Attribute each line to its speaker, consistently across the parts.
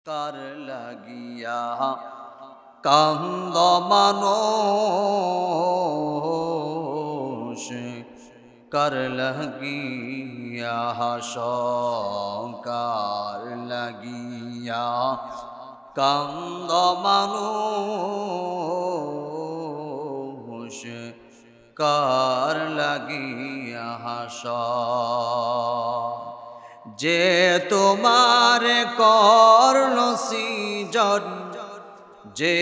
Speaker 1: কার লাগিয়া কান্দ মানুষ, কার লাগিয়া হাস, কার লাগিয়া কান্দ মানুষ, কার লাগিয়া হাস। যে তোমার করল সৃজন, যে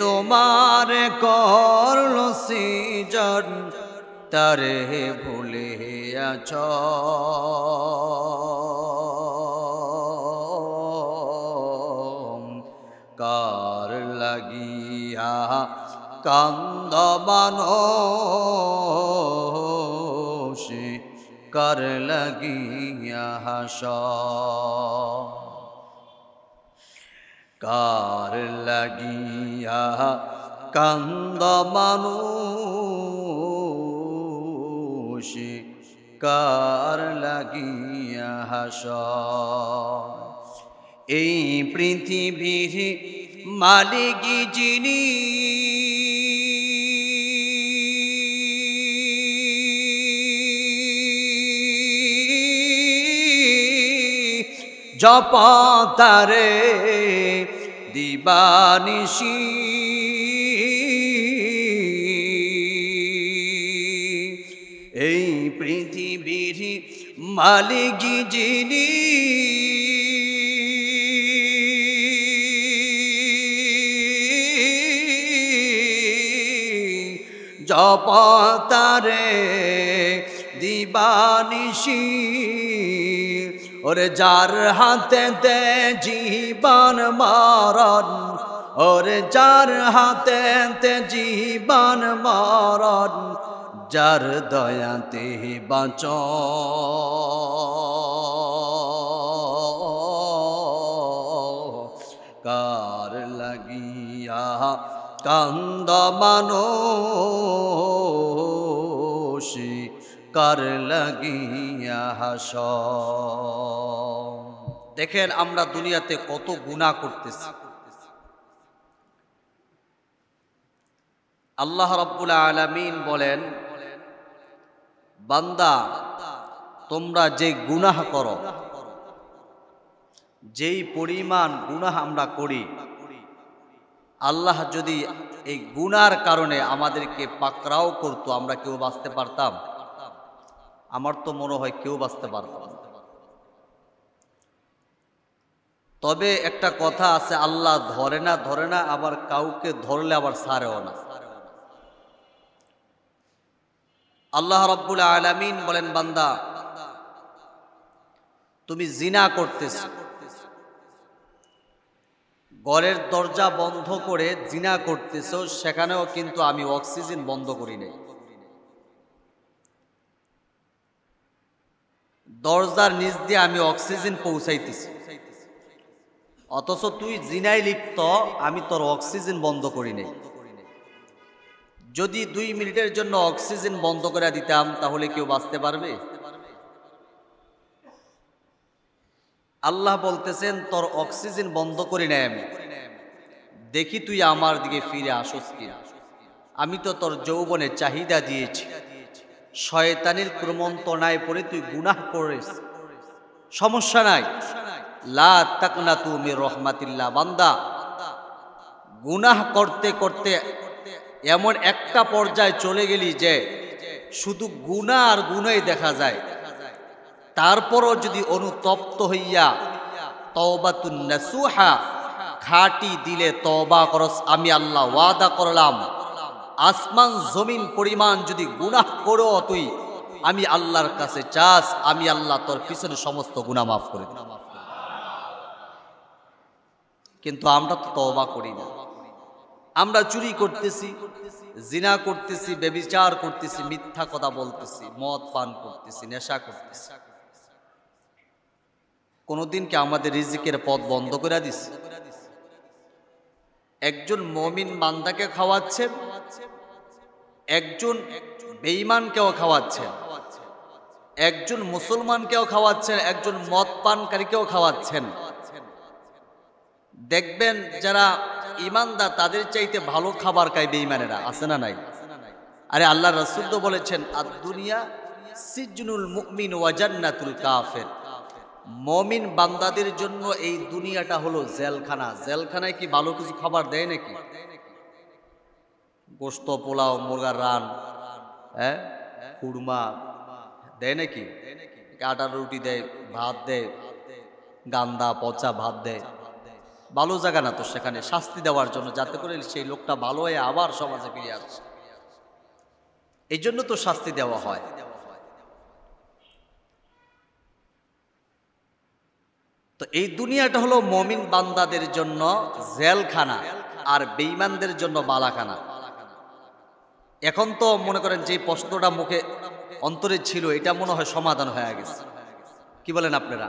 Speaker 1: তোমার করল সৃজন, তারে ভুলে আছ। কার লাগিয়া কান্দ মানুষ, কার লাগিয়া হাস। কার লাগিয়া কান্দ মানুষ, কার লাগিয়া হাস। এই পৃথিবীর মালিক যিনি, জপ তারে দিবানিশি, এই পৃথিবীর মালিক যিনি, জপ তারে দিবানিশি। ওরে যার হাতেতে জীবন মরণ, ওরে যার হাতেতে জীবন মরণ, যার দয়াতে বাঁচ। কার লাগিয়া কান্দ মানুষ, কার লাগিয়া হাস। দেখেন আমরা দুনিয়াতে কত গুনাহ করতেছি। আল্লাহ রাব্বুল আলামিন বলেন, বান্দা তোমরা যে গুনাহ করো, যেই পরিমাণ গুনাহ আমরা করি, আল্লাহ যদি এই গুনার কারণে আমাদেরকে পাকড়াও করতো, আমরা কেউ বাঁচতে পারতাম? আমার তো মনে হয় কেউ বাঁচতে পারতাম না। তবে একটা কথা আছে, আল্লাহ ধরে না, আবার কাউকে ধরলে আবার ছাড়েও না। আল্লাহ রাব্বুল আলামিন বলেন, বান্দা তুমি জিনা করতেছ, ঘরের দরজা বন্ধ করে জিনা করতেছ, সেখানেও কিন্তু আমি অক্সিজেন বন্ধ করি নাই। দরজার নিচ দিয়ে আমি অক্সিজেন পৌঁছাইতেছি, অথচ তুই জিনায় লিপ্ত, আমি তোর অক্সিজেন বন্ধ করি নাই। যদি 2 মিনিটের জন্য অক্সিজেন বন্ধ করে দিতাম, তাহলে কেউ বাঁচতে পারবে? আল্লাহ বলতেছেন, তোর অক্সিজেন বন্ধ করি নাই আমি, দেখি তুই আমার দিকে ফিরে আসস কিনা। আমি তো তোর যৌবনে চাহিদা দিয়েছি, শয়তানের প্রমন্ত্রণায় পড়ে তুই গুনাহ করিস, সমস্যা নাই, লা তাকনাতু মির রহমাতিল্লাহ। বান্দা গুনাহ করতে করতে এমন একটা পর্যায়ে চলে গেলি যে শুধু গুনাহ আর গুনাহই দেখা যায়, তারপরও যদি অনুতপ্ত হইয়া তওবাতুন নাসুহা, খাঁটি দিলে তওবা করস, আমি আল্লাহ ওয়াদা করলাম, আসমান জমিন পরিমাণ যদি গুনাহ করো তুই, আমি আল্লাহর কাছে চাস, আমি আল্লাহ তোর পিছনে সমস্ত গুনাহ মাফ করে দেব। কিন্তু আমরা তো তওবা করি না। আমরা চুরি করতেছি, জিনা করতেছি, ব্যভিচার করতেছি, মিথ্যা কথা বলতেছি, মদ পান করতেছি, নেশা করতেছি। কোনদিন কি আমাদের রিজিকের পথ বন্ধ করে দিছে? একজন মুমিন বান্দাকে খাওয়াচ্ছেন, একজন বেঈমানকেও খাওয়াচ্ছেন, একজন মুসলমানকেও খাওয়াচ্ছেন, একজন মদ পানকারীকেও খাওয়াচ্ছেন। দেখবেন যারা ইমানদার তাদের চাইতে ভালো খাবার খায় বেঈমানেরা, আছে না নাই? আরে আল্লাহ রাসূল তো বলেছেন আদ দুনিয়া সিজনুল মুমিন ওয়া জান্নাতুল কাফির। মুমিন বান্দাদের জন্য এই দুনিয়াটা হলো জেলখানা। জেলখানায় কি ভালো কিছু খাবার দেয় নাকি? গোশত, পোলাও, মুরগার রান, হ্যাঁ, কুরমা দেয় নাকি? আটার রুটি দেয়, ভাত দেয়, গান্দা পচা ভাত দেয়। ভালো জায়গা না তো, সেখানে শাস্তি দেওয়ার জন্য, যাতে করে সেই লোকটা ভালো হয়ে আবার সমাজে ফিরে আসে। এই জন্য তো শাস্তি দেওয়া হয়। তো এই দুনিয়াটা হলো মুমিন বান্দাদের জন্য জেলখানা আর বেঈমানদের জন্য বালাখানা। এখন তো মনে করেন যে প্রশ্নটা মুখে অন্তরে ছিল, এটা মনে হয় সমাধান হয়ে গেছে। কি বলেন আপনারা?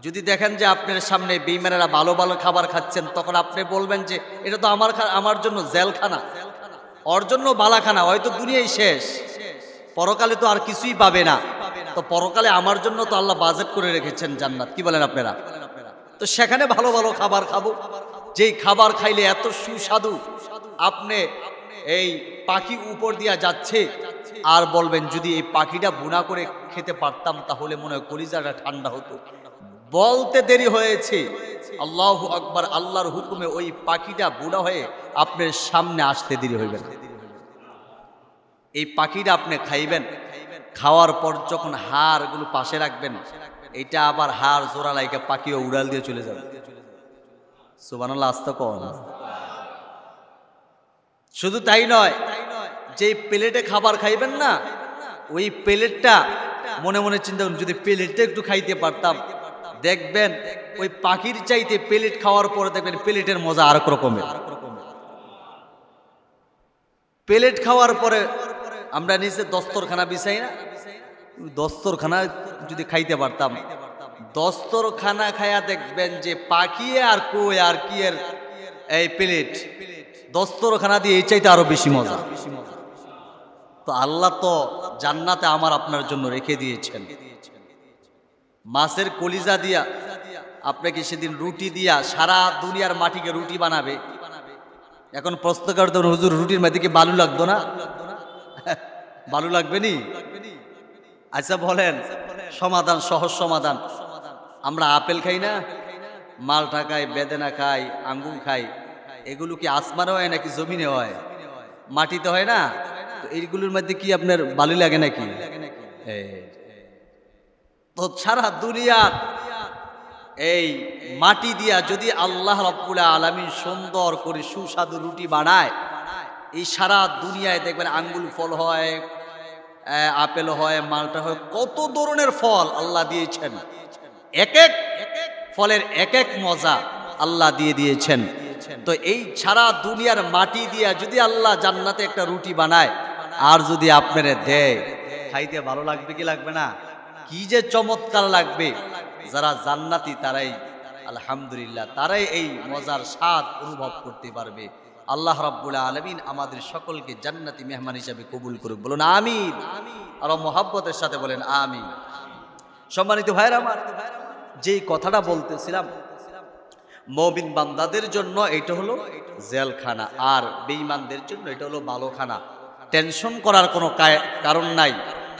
Speaker 1: যদি দেখেন যে আপনার সামনে বেঈমানেরা ভালো ভালো খাবার খাচ্ছেন, তখন আপনি বলবেন যে এটা তো আমার জন্য জেলখানা, ওর জন্য বালাখানা, হয়তো দুনিয়াই শেষ, পরকালে তো আর কিছুই পাবে না। তো পরকালে আমার জন্য তো আল্লাহ বাজেট করে রেখেছেন জান্নাত। কি বলেন আপনারা? তো সেখানে ভালো ভালো খাবার খাবো, যেই খাবার খাইলে এত সুস্বাদু, আপনি এই পাখি উপর দিয়া যাচ্ছে আর বলবেন যদি এই পাখিটা বুনা করে খেতে পারতাম তাহলে মনে হয় কলিজাটা ঠান্ডা হতো। বলতে দেরি হয়েছে, আল্লাহু আকবার, আল্লাহর হুকুমে ওই পাখিটা বুড়া হয়ে আপনার সামনে আসতে দেরি হইবে না। এই পাখিটা আপনি খাইবেন, খাওয়ার পর যখন হাড়গুলো পাশে রাখবেন, এটা আবার হাড় জোড়া লাইকা পাখিও উড়াল দিয়ে চলে যাবে। সুবহানাল্লাহ, আস্তে কোন। শুধু তাই নয়, যে প্লেটে খাবার খাইবেন না, ওই প্লেটটা মনে মনে চিন্তা করুন, যদি প্লেটটা একটু খাইতে পারতাম, দেখবেন ওই পাখির চাইতে প্লেট খাওয়ার পরে দেখবেন প্লেটের মজা আর এক রকমের। প্লেট খাওয়ার পরে আমরা নিচে দস্তরখানা বিছাই না, দস্তরখানা যদি খাইতে পারতাম, দস্তরখানা খায়া দেখবেন যে পাখি আর কই আর কি এর এই প্লেট, দস্তরখানা দিয়ে এই চাইতে আরো বেশি মজা। তো আল্লাহ তো জান্নাতে আমার আপনার জন্য রেখে দিয়েছেন। মাছের কলিজা দিয়া আপনাকে সেদিন রুটি দিয়া সারা দুনিয়ার মাটিকে রুটি বানাবে। এখন প্রশ্ন করতে হুজুর, রুটির মধ্যে কি বালু লাগতো না? বালু লাগবে নি? আচ্ছা বলেন, সমাধান, সহজ সমাধান। আমরা আপেল খাই না, মালটা খাই, বেদেনা খাই, আঙ্গুর খাই, এগুলো কি আসমানে হয় নাকি জমিনে হয়? মাটিতে হয় না? তো এইগুলোর মধ্যে কি আপনার বালু লাগে নাকি? তো সারা দুনিয়ার এই মাটি দিয়া যদি আল্লাহ রাব্বুল আলামিন সুন্দর করে সুস্বাদু রুটি বানায়, এই সারা দুনিয়ায় দেখবেন আঙ্গুল ফল হয়, আপেল হয়, মালটা হয়, কত ধরনের ফল আল্লাহ দিয়েছেন। এক এক ফলের এক এক মজা আল্লাহ দিয়ে দিয়েছেন। তো এই সারা দুনিয়ার মাটি দিয়া যদি আল্লাহ জান্নাতে একটা রুটি বানায় আর যদি আপনারে দেয়, খাইতে ভালো লাগবে কি লাগবে না? কি যে চমৎকার লাগবে। যারা জান্নাতি তারাই আলহামদুলিল্লাহ, তারাই এই মজার স্বাদ অনুভব করতে পারবে। আল্লাহ রাব্বুল আলামিন আমাদের সকলকে জান্নাতি মেহমান হিসেবে কবুল করুক। বলুন আমিন, আর মহব্বতের সাথে বলেন আমিন। সম্মানিত ভাইরা আমার, যেই কথাটা বলতেছিলাম, মুমিন বান্দাদের জন্য এটা হলো জেলখানা আর বেঈমানদের জন্য এটা হলো ভালোখানা। টেনশন করার কোনো কারণ নাই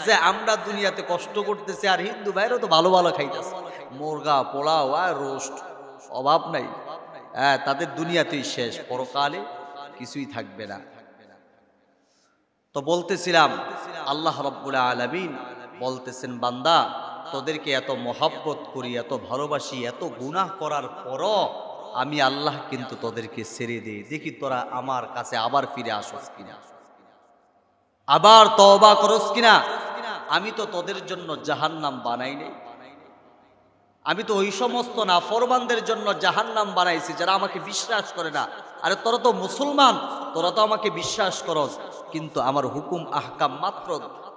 Speaker 1: যে আমরা দুনিয়াতে কষ্ট করতেছি আর হিন্দু ভাইরাও তো ভালো ভালো খাইতেছে, মুরগা, পোলাও আর রোস্ট, অভাব নাই। হ্যাঁ, তাদের দুনিয়াতেই শেষ, পরকালে কিছুই থাকবে না। তো বলতেছিলাম, আল্লাহ রাব্বুল আলামিন বলতেছেন, বান্দা তোদেরকে এত মহব্বত করি, এত ভালোবাসি, এত গুনাহ করার পরও আমি আল্লাহ কিন্তু তোদেরকে ছেড়ে দিই, দেখি তোরা আমার কাছে আবার ফিরে আসস কিনা, আবার তওবা করস কিনা। আমি তো তোদের জন্য জাহান্নাম বানাই নাই, আমি তো ওই সমস্ত নাফরমানদের জন্য জাহান্নাম বানাইছি যারা আমাকে বিশ্বাস করে না। আরে তোরা তো মুসলমান, তোরা তো আমাকে বিশ্বাস করস, কিন্তু আমার হুকুম আহকাম মাত্র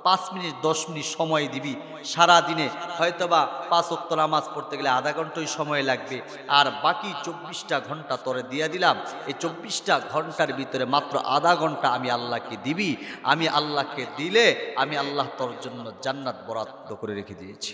Speaker 1: 5 মিনিট 10 মিনিট সময় দিবি। সারা দিনে হয়তোবা 5 ওয়াক্ত নামাজ পড়তে গেলে আধা ঘন্টাই সময় লাগবে, আর বাকি 24টা ঘন্টা তোরে দিয়ে দিলাম। এই 24টা ঘন্টার ভিতরে মাত্র আধা ঘন্টা আমি আল্লাহকে দিবি। আমি আল্লাহকে দিলে আমি আল্লাহ তোর জন্য জান্নাত বরাদ্দ করে রেখে দিয়েছি।